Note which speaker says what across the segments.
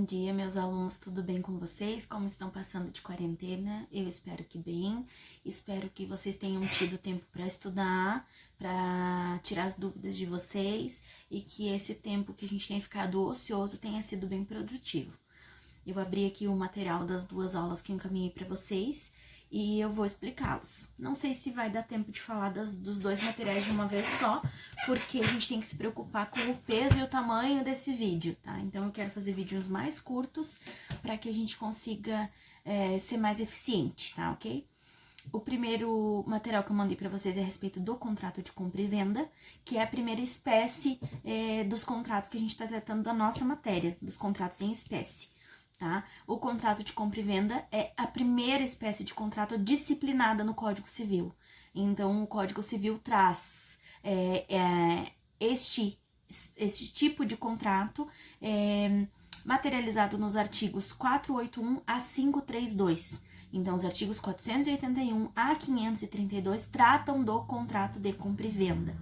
Speaker 1: Bom dia, meus alunos, tudo bem com vocês? Como estão passando de quarentena? Eu espero que bem. Espero que vocês tenham tido tempo para estudar, para tirar as dúvidas de vocês e que esse tempo que a gente tem ficado ocioso tenha sido bem produtivo. Eu abri aqui o material das duas aulas que eu encaminhei para vocês e eu vou explicá-los. Não sei se vai dar tempo de falar dos dois materiais de uma vez só, porque a gente tem que se preocupar com o peso e o tamanho desse vídeo, tá? Então, eu quero fazer vídeos mais curtos para que a gente consiga ser mais eficiente, tá? Ok? O primeiro material que eu mandei para vocês é a respeito do contrato de compra e venda, que é a primeira espécie dos contratos que a gente está tratando da nossa matéria, dos contratos em espécie. Tá? O contrato de compra e venda é a primeira espécie de contrato disciplinada no Código Civil. Então, o Código Civil traz este tipo de contrato materializado nos artigos 481 a 532. Então, os artigos 481 a 532 tratam do contrato de compra e venda.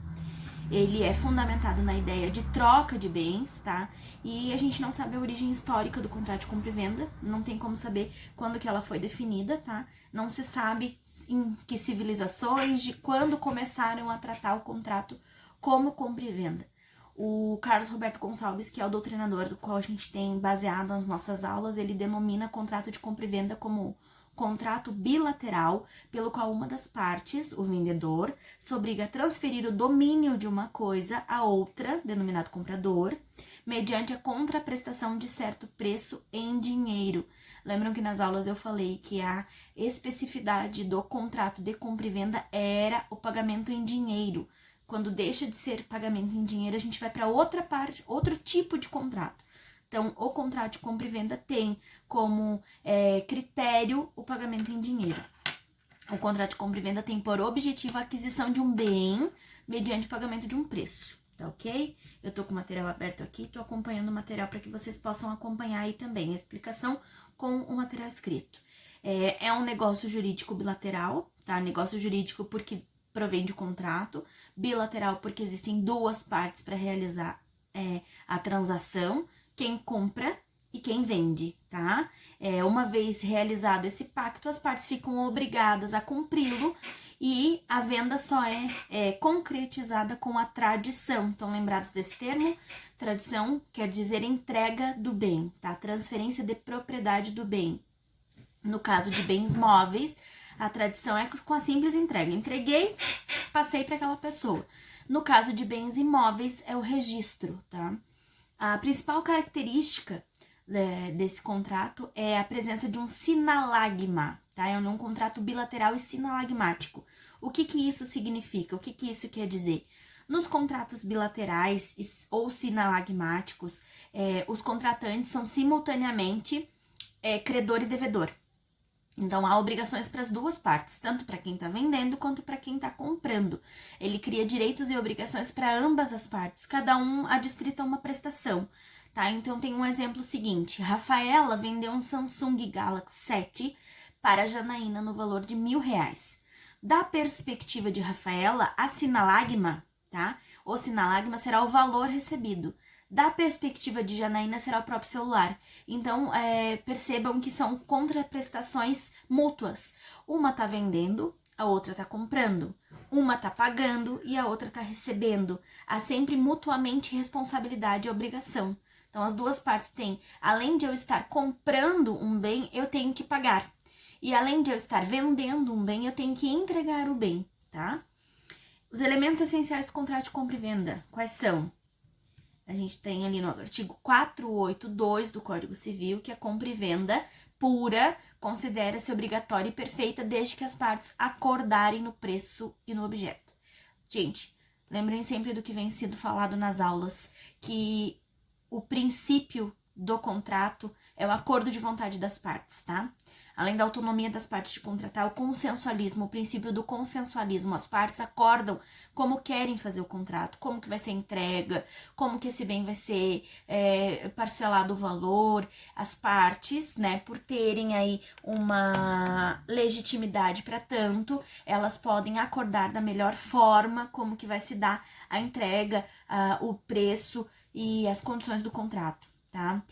Speaker 1: Ele é fundamentado na ideia de troca de bens, tá? E a gente não sabe a origem histórica do contrato de compra e venda, não tem como saber quando que ela foi definida, tá? Não se sabe em que civilizações, de quando começaram a tratar o contrato como compra e venda. O Carlos Roberto Gonçalves, que é o doutrinador do qual a gente tem baseado as nossas aulas, ele denomina contrato de compra e venda como contrato bilateral, pelo qual uma das partes, o vendedor, se obriga a transferir o domínio de uma coisa a outra, denominado comprador, mediante a contraprestação de certo preço em dinheiro. Lembram que nas aulas eu falei que a especificidade do contrato de compra e venda era o pagamento em dinheiro. Quando deixa de ser pagamento em dinheiro, a gente vai para outra parte, outro tipo de contrato. Então, o contrato de compra e venda tem como critério o pagamento em dinheiro. O contrato de compra e venda tem por objetivo a aquisição de um bem mediante o pagamento de um preço, tá ok? Eu tô com o material aberto aqui, tô acompanhando o material para que vocês possam acompanhar aí também a explicação com o material escrito. É um negócio jurídico bilateral, tá? Negócio jurídico porque provém de contrato, bilateral porque existem duas partes para realizar a transação, quem compra e quem vende, tá? Uma vez realizado esse pacto, as partes ficam obrigadas a cumpri-lo e a venda só é concretizada com a tradição. Estão lembrados desse termo? Tradição quer dizer entrega do bem, tá? Transferência de propriedade do bem. No caso de bens móveis, a tradição é com a simples entrega. Entreguei, passei para aquela pessoa. No caso de bens imóveis, é o registro, tá? A principal característica desse contrato é a presença de um sinalagma, tá? É um contrato bilateral e sinalagmático. O que isso significa? O que isso quer dizer? Nos contratos bilaterais ou sinalagmáticos, os contratantes são simultaneamente credor e devedor. Então, há obrigações para as duas partes, tanto para quem está vendendo quanto para quem está comprando. Ele cria direitos e obrigações para ambas as partes, cada um adstrito a uma prestação, tá? Então, tem um exemplo seguinte. Rafaela vendeu um Samsung Galaxy 7 para a Janaína no valor de R$1.000. Da perspectiva de Rafaela, a sinalagma, tá? O sinalagma será o valor recebido. Da perspectiva de Janaína, será o próprio celular. Então, percebam que são contraprestações mútuas. Uma tá vendendo, a outra tá comprando. Uma tá pagando e a outra tá recebendo. Há sempre mutuamente responsabilidade e obrigação. Então, as duas partes têm, além de eu estar comprando um bem, eu tenho que pagar. E além de eu estar vendendo um bem, eu tenho que entregar o bem, tá? Os elementos essenciais do contrato de compra e venda, quais são? A gente tem ali no artigo 482 do Código Civil que a compra e venda pura considera-se obrigatória e perfeita desde que as partes acordarem no preço e no objeto. Gente, lembrem sempre do que vem sendo falado nas aulas, que o princípio do contrato é o acordo de vontade das partes, tá? Além da autonomia das partes de contratar, o consensualismo, o princípio do consensualismo, as partes acordam como querem fazer o contrato, como que vai ser a entrega, como que esse bem vai ser parcelado o valor, as partes, né, por terem aí uma legitimidade para tanto, elas podem acordar da melhor forma como que vai se dar a entrega, o preço e as condições do contrato, tá?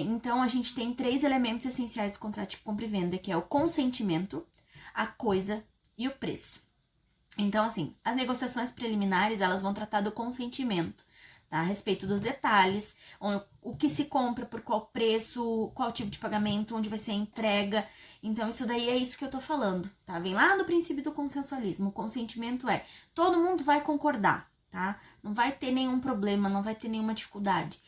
Speaker 1: Então, a gente tem 3 elementos essenciais do contrato de compra e venda, que é o consentimento, a coisa e o preço. Então, assim, as negociações preliminares, elas vão tratar do consentimento, tá? A respeito dos detalhes, o que se compra, por qual preço, qual tipo de pagamento, onde vai ser a entrega. Então, isso daí é isso que eu tô falando, tá? Vem lá do princípio do consensualismo. O consentimento é, todo mundo vai concordar, tá? Não vai ter nenhum problema, não vai ter nenhuma dificuldade.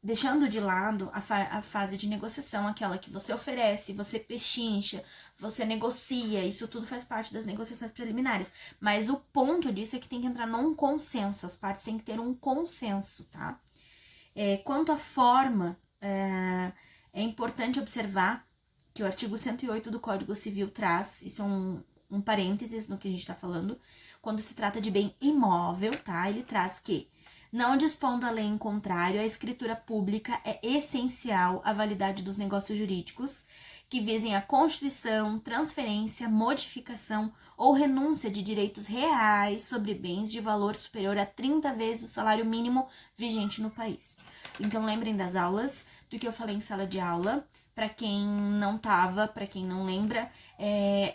Speaker 1: Deixando de lado a fase de negociação, aquela que você oferece, você pechincha, você negocia, isso tudo faz parte das negociações preliminares. Mas o ponto disso é que tem que entrar num consenso, as partes têm que ter um consenso, tá? Quanto à forma, é importante observar que o artigo 108 do Código Civil traz, isso é um parênteses no que a gente tá falando, quando se trata de bem imóvel, tá? Ele traz que, não dispondo a lei em contrário, a escritura pública é essencial à validade dos negócios jurídicos que visem a constituição, transferência, modificação ou renúncia de direitos reais sobre bens de valor superior a 30 vezes o salário mínimo vigente no país. Então, lembrem das aulas, do que eu falei em sala de aula. Para quem não tava, para quem não lembra,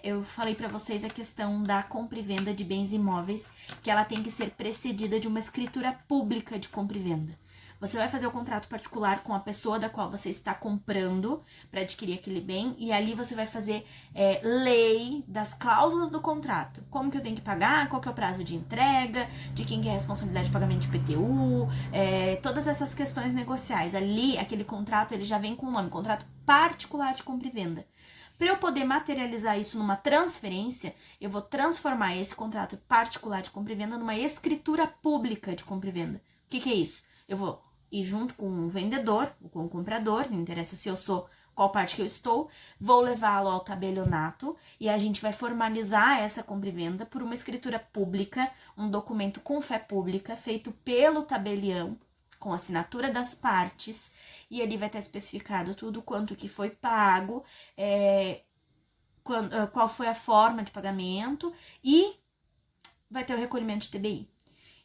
Speaker 1: eu falei para vocês a questão da compra e venda de bens imóveis, que ela tem que ser precedida de uma escritura pública de compra e venda. Você vai fazer o contrato particular com a pessoa da qual você está comprando para adquirir aquele bem, e ali você vai fazer lei das cláusulas do contrato. Como que eu tenho que pagar, qual que é o prazo de entrega, de quem que é a responsabilidade de pagamento de PTU, todas essas questões negociais. Ali, aquele contrato, ele já vem com o nome, contrato particular de compra e venda. Para eu poder materializar isso numa transferência, eu vou transformar esse contrato particular de compra e venda numa escritura pública de compra e venda. O que é isso? Eu vou ir junto com o vendedor, com o comprador, não interessa se eu sou, qual parte que eu estou, vou levá-lo ao tabelionato e a gente vai formalizar essa compra e venda por uma escritura pública, um documento com fé pública, feito pelo tabelião, com assinatura das partes, e ali vai estar especificado tudo quanto que foi pago, qual foi a forma de pagamento e vai ter o recolhimento de TBI.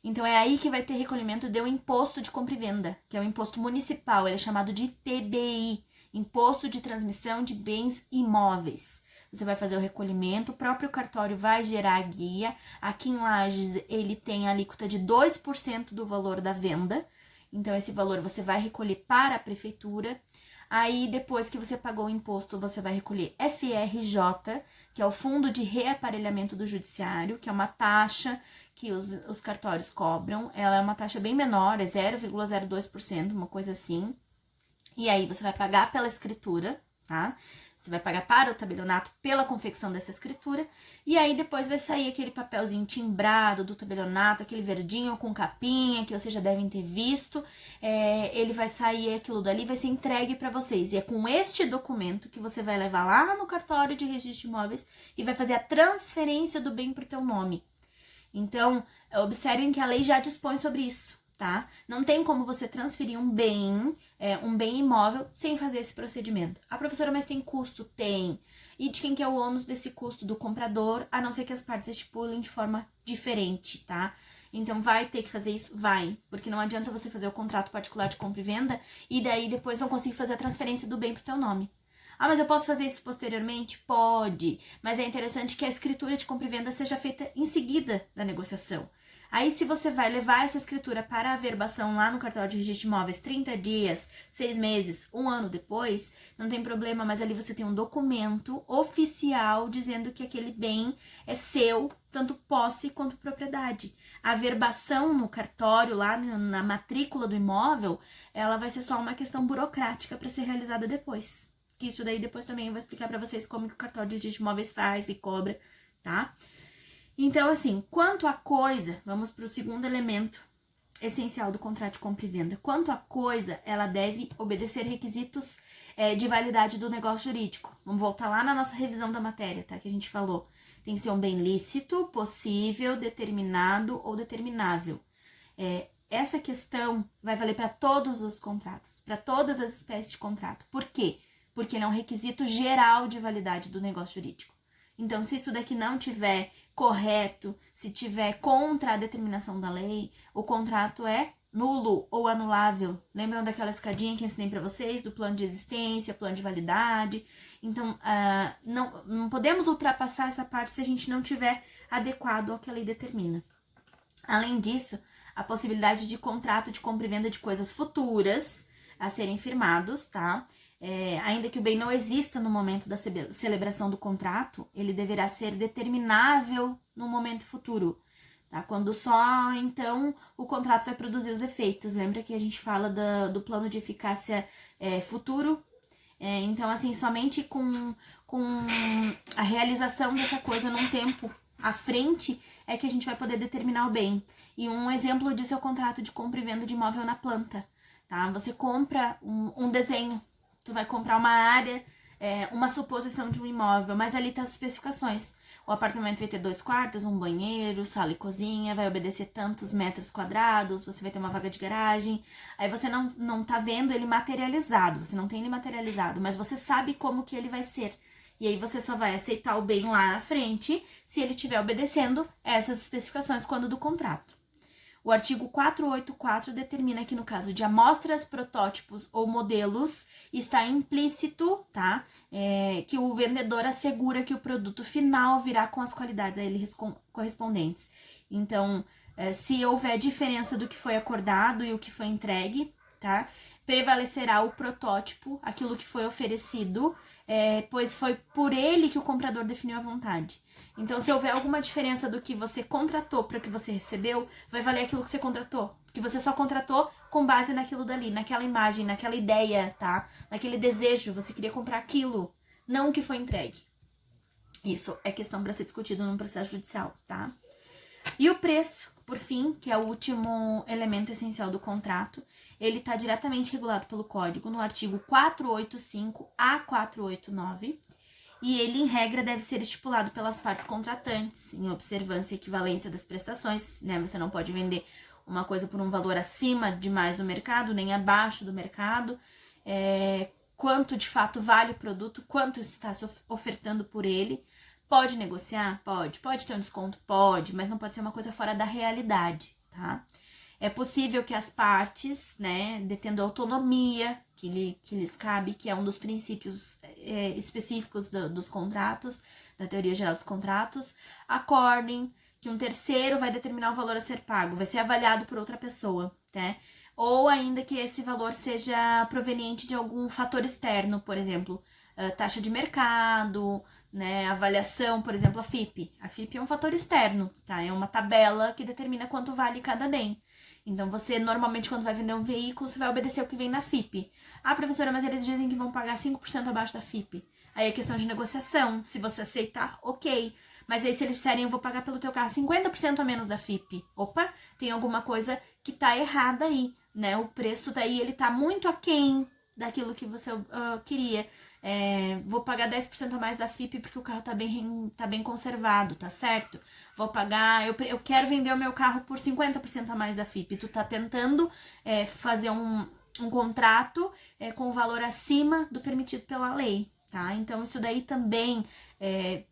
Speaker 1: Então, é aí que vai ter recolhimento do imposto de compra e venda, que é o imposto municipal, ele é chamado de TBI, Imposto de Transmissão de Bens Imóveis. Você vai fazer o recolhimento, o próprio cartório vai gerar a guia. Aqui em Lages, ele tem a alíquota de 2% do valor da venda. Então, esse valor você vai recolher para a prefeitura. Aí, depois que você pagou o imposto, você vai recolher FRJ, que é o Fundo de Reaparelhamento do Judiciário, que é uma taxa que os cartórios cobram. Ela é uma taxa bem menor, é 0,02%, uma coisa assim. E aí você vai pagar pela escritura, tá? Você vai pagar para o tabelionato pela confecção dessa escritura. E aí depois vai sair aquele papelzinho timbrado do tabelionato, aquele verdinho com capinha, que vocês já devem ter visto. Ele vai sair, aquilo dali vai ser entregue para vocês. E é com este documento que você vai levar lá no cartório de registro de imóveis e vai fazer a transferência do bem para o teu nome. Então, observem que a lei já dispõe sobre isso, tá? Não tem como você transferir um bem imóvel sem fazer esse procedimento. A professora, mas tem custo? Tem. E de quem que é o ônus desse custo? Do comprador, a não ser que as partes estipulem de forma diferente, tá? Então, vai ter que fazer isso? Vai. Porque não adianta você fazer o contrato particular de compra e venda e daí depois não conseguir fazer a transferência do bem pro teu nome. Ah, mas eu posso fazer isso posteriormente? Pode, mas é interessante que a escritura de compra e venda seja feita em seguida da negociação. Aí, se você vai levar essa escritura para a averbação lá no cartório de registro de imóveis 30 dias, 6 meses, 1 ano depois, não tem problema, mas ali você tem um documento oficial dizendo que aquele bem é seu, tanto posse quanto propriedade. A averbação no cartório, lá na matrícula do imóvel, ela vai ser só uma questão burocrática para ser realizada depois. Que isso daí depois também eu vou explicar para vocês como que o cartório de registro de imóveis faz e cobra, tá? Então, assim, quanto à coisa, vamos para o segundo elemento essencial do contrato de compra e venda. Quanto à coisa, ela deve obedecer requisitos de validade do negócio jurídico. Vamos voltar lá na nossa revisão da matéria, tá? Que a gente falou. Tem que ser um bem lícito, possível, determinado ou determinável. Essa questão vai valer para todos os contratos, para todas as espécies de contrato. Por quê? Porque ele é um requisito geral de validade do negócio jurídico. Então, se isso daqui não tiver correto, se tiver contra a determinação da lei, o contrato é nulo ou anulável. Lembram daquela escadinha que eu ensinei para vocês, do plano de existência, plano de validade? Então, não podemos ultrapassar essa parte se a gente não tiver adequado ao que a lei determina. Além disso, a possibilidade de contrato de compra e venda de coisas futuras a serem firmados, tá? Ainda que o bem não exista no momento da celebração do contrato, ele deverá ser determinável no momento futuro, tá? Quando só, então, o contrato vai produzir os efeitos. Lembra que a gente fala do plano de eficácia futuro? Então, assim, somente com a realização dessa coisa num tempo à frente é que a gente vai poder determinar o bem. E um exemplo disso é o contrato de compra e venda de imóvel na planta, tá? Você compra um desenho, tu vai comprar uma área, uma suposição de um imóvel, mas ali tá as especificações. O apartamento vai ter 2 quartos, um banheiro, sala e cozinha, vai obedecer tantos metros quadrados, você vai ter uma vaga de garagem. Aí você não tá vendo ele materializado, você não tem ele materializado, mas você sabe como que ele vai ser. E aí você só vai aceitar o bem lá na frente se ele estiver obedecendo essas especificações quando do contrato. O artigo 484 determina que no caso de amostras, protótipos ou modelos, está implícito, tá? Que o vendedor assegura que o produto final virá com as qualidades a ele correspondentes. Então, se houver diferença do que foi acordado e o que foi entregue, tá? Prevalecerá o protótipo, aquilo que foi oferecido, pois foi por ele que o comprador definiu a vontade. Então, se houver alguma diferença do que você contratou para o que você recebeu, vai valer aquilo que você contratou. Porque você só contratou com base naquilo dali, naquela imagem, naquela ideia, tá? Naquele desejo, você queria comprar aquilo, não o que foi entregue. Isso é questão para ser discutido num processo judicial, tá? E o preço, por fim, que é o último elemento essencial do contrato, ele está diretamente regulado pelo Código no artigo 485 a 489, e ele, em regra, deve ser estipulado pelas partes contratantes, em observância e equivalência das prestações, né? Você não pode vender uma coisa por um valor acima demais do mercado, nem abaixo do mercado, quanto de fato vale o produto, quanto está se ofertando por ele. Pode negociar? Pode. Pode ter um desconto? Pode, mas não pode ser uma coisa fora da realidade, tá? É possível que as partes, né, detendo autonomia que lhes cabe, que é um dos princípios específicos dos contratos, da teoria geral dos contratos, acordem que um terceiro vai determinar o valor a ser pago, vai ser avaliado por outra pessoa, né? Ou ainda que esse valor seja proveniente de algum fator externo, por exemplo, taxa de mercado, né, avaliação, por exemplo, a FIP. A FIP é um fator externo, tá? É uma tabela que determina quanto vale cada bem. Então, você, normalmente, quando vai vender um veículo, você vai obedecer o que vem na FIP. Ah, professora, mas eles dizem que vão pagar 5% abaixo da FIP. Aí é questão de negociação. Se você aceitar, ok. Mas aí, se eles disserem, eu vou pagar pelo teu carro 50% a menos da FIP. Opa, tem alguma coisa que tá errada aí, né? O preço daí, ele tá muito aquém daquilo que você queria. Vou pagar 10% a mais da FIP porque o carro tá bem conservado, tá certo? Vou pagar, eu quero vender o meu carro por 50% a mais da FIP. Tu tá tentando fazer um contrato com o valor acima do permitido pela lei, tá? Então, isso daí também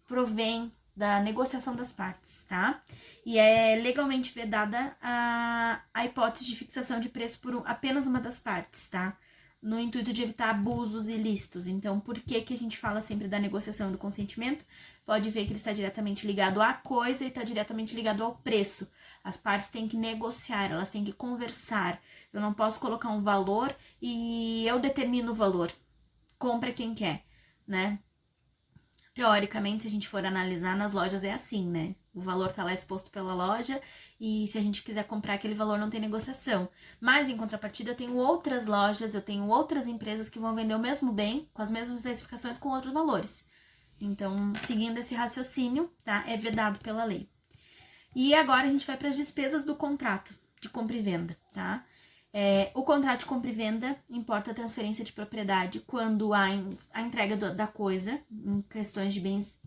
Speaker 1: provém da negociação das partes, tá? E é legalmente vedada a hipótese de fixação de preço por apenas uma das partes, tá? No intuito de evitar abusos ilícitos. Então, por que a gente fala sempre da negociação do consentimento? Pode ver que ele está diretamente ligado à coisa e está diretamente ligado ao preço. As partes têm que negociar, elas têm que conversar. Eu não posso colocar um valor e eu determino o valor. Compra quem quer, né? Teoricamente, se a gente for analisar, nas lojas é assim, né? O valor tá lá exposto pela loja e se a gente quiser comprar aquele valor não tem negociação. Mas, em contrapartida, eu tenho outras lojas, eu tenho outras empresas que vão vender o mesmo bem, com as mesmas especificações, com outros valores. Então, seguindo esse raciocínio, tá? É vedado pela lei. E agora a gente vai para as despesas do contrato de compra e venda, tá? O contrato de compra e venda importa a transferência de propriedade quando há a entrega da coisa, em questões de bens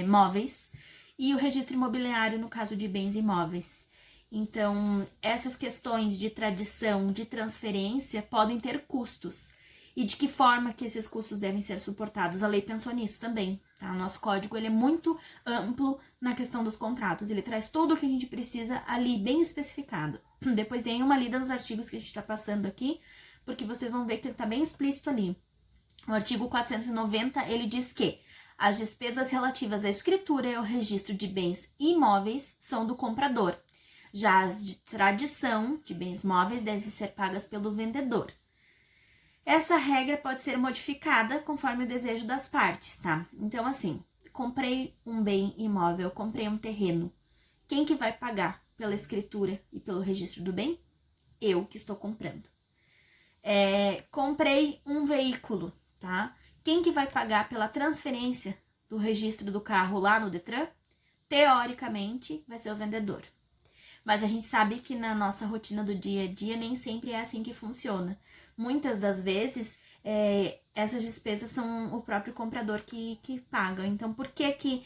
Speaker 1: móveis, e o registro imobiliário no caso de bens imóveis. Então, essas questões de tradição, de transferência, podem ter custos. E de que forma que esses custos devem ser suportados? A lei pensou nisso também, tá? O nosso código ele é muito amplo na questão dos contratos, ele traz tudo o que a gente precisa ali bem especificado. Depois deem uma lida nos artigos que a gente tá passando aqui, porque vocês vão ver que ele tá bem explícito ali. O artigo 490, ele diz que as despesas relativas à escritura e ao registro de bens imóveis são do comprador. Já as de tradição de bens móveis devem ser pagas pelo vendedor. Essa regra pode ser modificada conforme o desejo das partes, tá? Então, assim, comprei um bem imóvel, comprei um terreno. Quem que vai pagar pela escritura e pelo registro do bem? Eu que estou comprando. Comprei um veículo, tá? Quem que vai pagar pela transferência do registro do carro lá no Detran? Teoricamente, vai ser o vendedor. Mas a gente sabe que na nossa rotina do dia a dia nem sempre é assim que funciona. Muitas das vezes, essas despesas são o próprio comprador que paga. Então, por que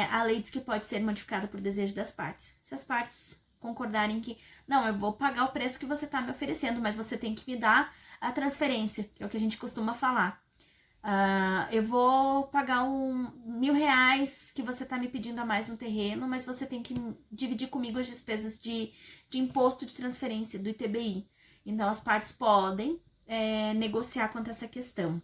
Speaker 1: a lei diz que pode ser modificada por desejo das partes? Se as partes concordarem que, não, eu vou pagar o preço que você está me oferecendo, mas você tem que me dar a transferência, que é o que a gente costuma falar. Eu vou pagar R$1.000 que você tá me pedindo a mais no terreno, mas você tem que dividir comigo as despesas de imposto de transferência do ITBI. Então, as partes podem negociar quanto a essa questão.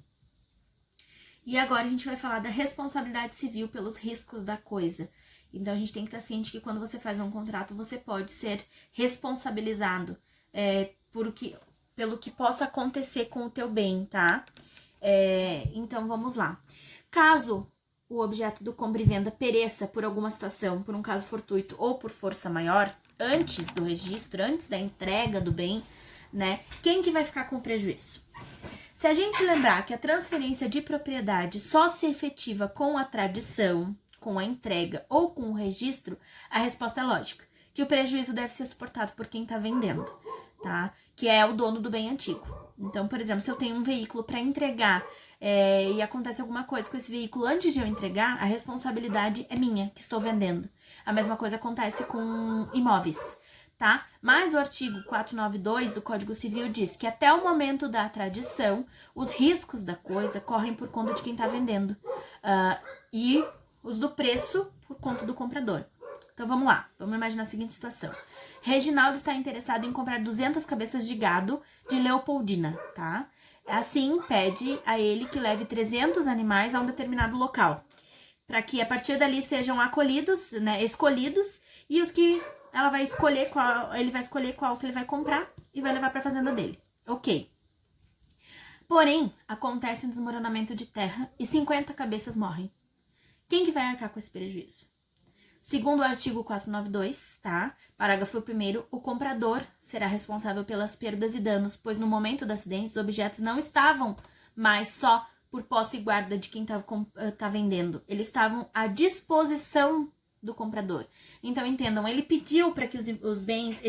Speaker 1: E agora a gente vai falar da responsabilidade civil pelos riscos da coisa. Então, a gente tem que estar ciente que quando você faz um contrato, você pode ser responsabilizado pelo que possa acontecer com o teu bem, tá? Então, vamos lá. Caso o objeto do compra e venda pereça por alguma situação, por um caso fortuito ou por força maior, antes do registro, antes da entrega do bem, né? Quem que vai ficar com prejuízo? Se a gente lembrar que a transferência de propriedade só se efetiva com a tradição, com a entrega ou com o registro, a resposta é lógica, que o prejuízo deve ser suportado por quem está vendendo, tá? Que é o dono do bem antigo. Então, por exemplo, se eu tenho um veículo para entregar e acontece alguma coisa com esse veículo antes de eu entregar, a responsabilidade é minha, que estou vendendo. A mesma coisa acontece com imóveis, tá? Mas o artigo 492 do Código Civil diz que até o momento da tradição, os riscos da coisa correm por conta de quem está vendendo e os do preço por conta do comprador. Então, vamos lá. Vamos imaginar a seguinte situação. Reginaldo está interessado em comprar 200 cabeças de gado de Leopoldina, tá? Assim, pede a ele que leve 300 animais a um determinado local, para que a partir dali sejam acolhidos, né, escolhidos, e os que ele vai escolher qual que ele vai comprar e vai levar para a fazenda dele. Ok. Porém, acontece um desmoronamento de terra e 50 cabeças morrem. Quem que vai arcar com esse prejuízo? Segundo o artigo 492, tá? Parágrafo 1º, o comprador será responsável pelas perdas e danos, pois no momento do acidente os objetos não estavam mais só por posse e guarda de quem tá vendendo. Eles estavam à disposição do comprador. Então, entendam, ele pediu para que os bens,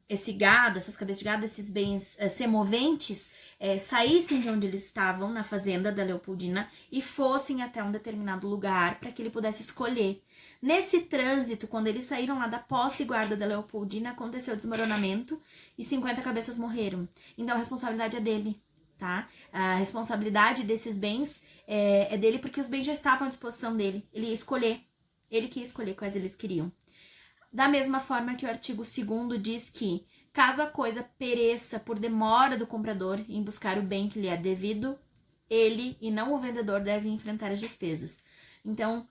Speaker 1: esse gado, essas cabeças de gado, esses bens semoventes, saíssem de onde eles estavam, na fazenda da Leopoldina, e fossem até um determinado lugar para que ele pudesse escolher. Nesse trânsito, quando eles saíram lá da posse e guarda da Leopoldina, aconteceu o desmoronamento e 50 cabeças morreram. Então, a responsabilidade é dele, tá? A responsabilidade desses bens é dele porque os bens já estavam à disposição dele. Ele ia escolher. Ele que ia escolher quais eles queriam. Da mesma forma que o artigo 2º diz que, caso a coisa pereça por demora do comprador em buscar o bem que lhe é devido, ele e não o vendedor devem enfrentar as despesas. Então,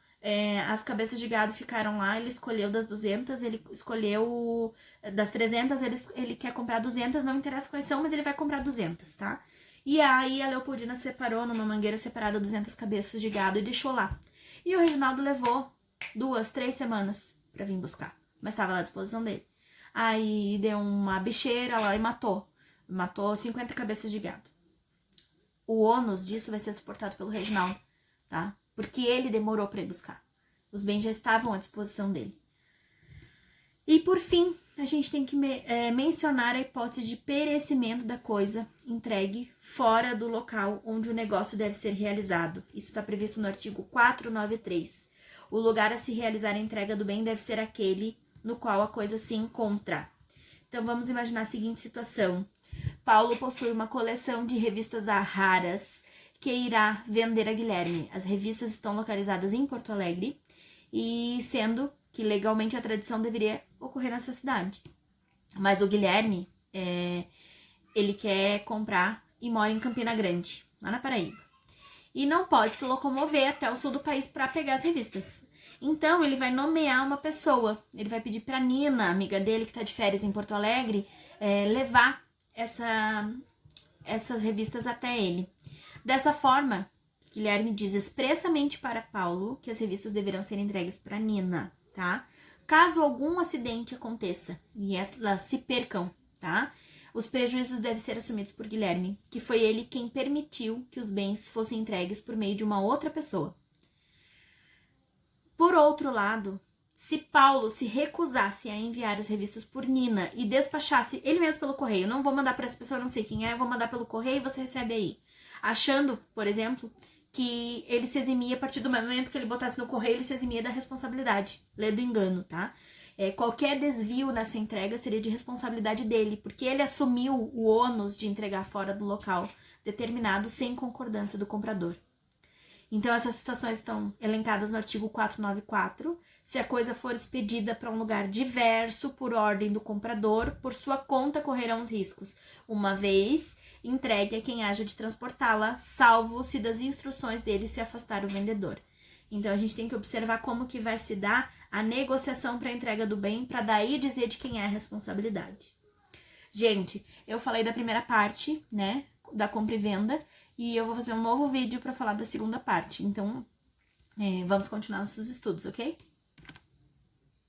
Speaker 1: as cabeças de gado ficaram lá, ele escolheu das 200, ele escolheu das 300, ele quer comprar 200, não interessa quais são, mas ele vai comprar 200, tá? E aí a Leopoldina separou numa mangueira separada 200 cabeças de gado e deixou lá. E o Reginaldo levou 2, 3 semanas para vir buscar. Mas estava lá à disposição dele. Aí deu uma bicheira lá e matou. Matou 50 cabeças de gado. O ônus disso vai ser suportado pelo Reginaldo, tá? Porque ele demorou para ir buscar. Os bens já estavam à disposição dele. E por fim, a gente tem que mencionar a hipótese de perecimento da coisa entregue fora do local onde o negócio deve ser realizado. Isso está previsto no artigo 493. O lugar a se realizar a entrega do bem deve ser aquele no qual a coisa se encontra. Então, vamos imaginar a seguinte situação. Paulo possui uma coleção de revistas raras que irá vender a Guilherme. As revistas estão localizadas em Porto Alegre e sendo que legalmente a tradição deveria ocorrer nessa cidade. Mas o Guilherme, ele quer comprar e mora em Campina Grande, lá na Paraíba. E não pode se locomover até o sul do país para pegar as revistas. Então, ele vai nomear uma pessoa. Ele vai pedir pra Nina, amiga dele que tá de férias em Porto Alegre, levar essas revistas até ele. Dessa forma, Guilherme diz expressamente para Paulo que as revistas deverão ser entregues para Nina, tá? Caso algum acidente aconteça e elas se percam, tá? Os prejuízos devem ser assumidos por Guilherme, que foi ele quem permitiu que os bens fossem entregues por meio de uma outra pessoa. Por outro lado, se Paulo se recusasse a enviar as revistas por Nina e despachasse ele mesmo pelo correio, não vou mandar para essa pessoa, não sei quem é, vou mandar pelo correio e você recebe aí. Achando, por exemplo, que ele se eximia a partir do momento que ele botasse no correio, ele se eximia da responsabilidade. Lê do engano, tá? Qualquer desvio nessa entrega seria de responsabilidade dele, porque ele assumiu o ônus de entregar fora do local determinado sem concordância do comprador. Então, essas situações estão elencadas no artigo 494. Se a coisa for expedida para um lugar diverso por ordem do comprador, por sua conta correrão os riscos, uma vez entregue a quem haja de transportá-la, salvo se das instruções dele se afastar o vendedor. Então, a gente tem que observar como que vai se dar a negociação para a entrega do bem, para daí dizer de quem é a responsabilidade. Gente, eu falei da primeira parte, né, da compra e venda, e eu vou fazer um novo vídeo para falar da segunda parte. Então, vamos continuar nossos estudos, ok?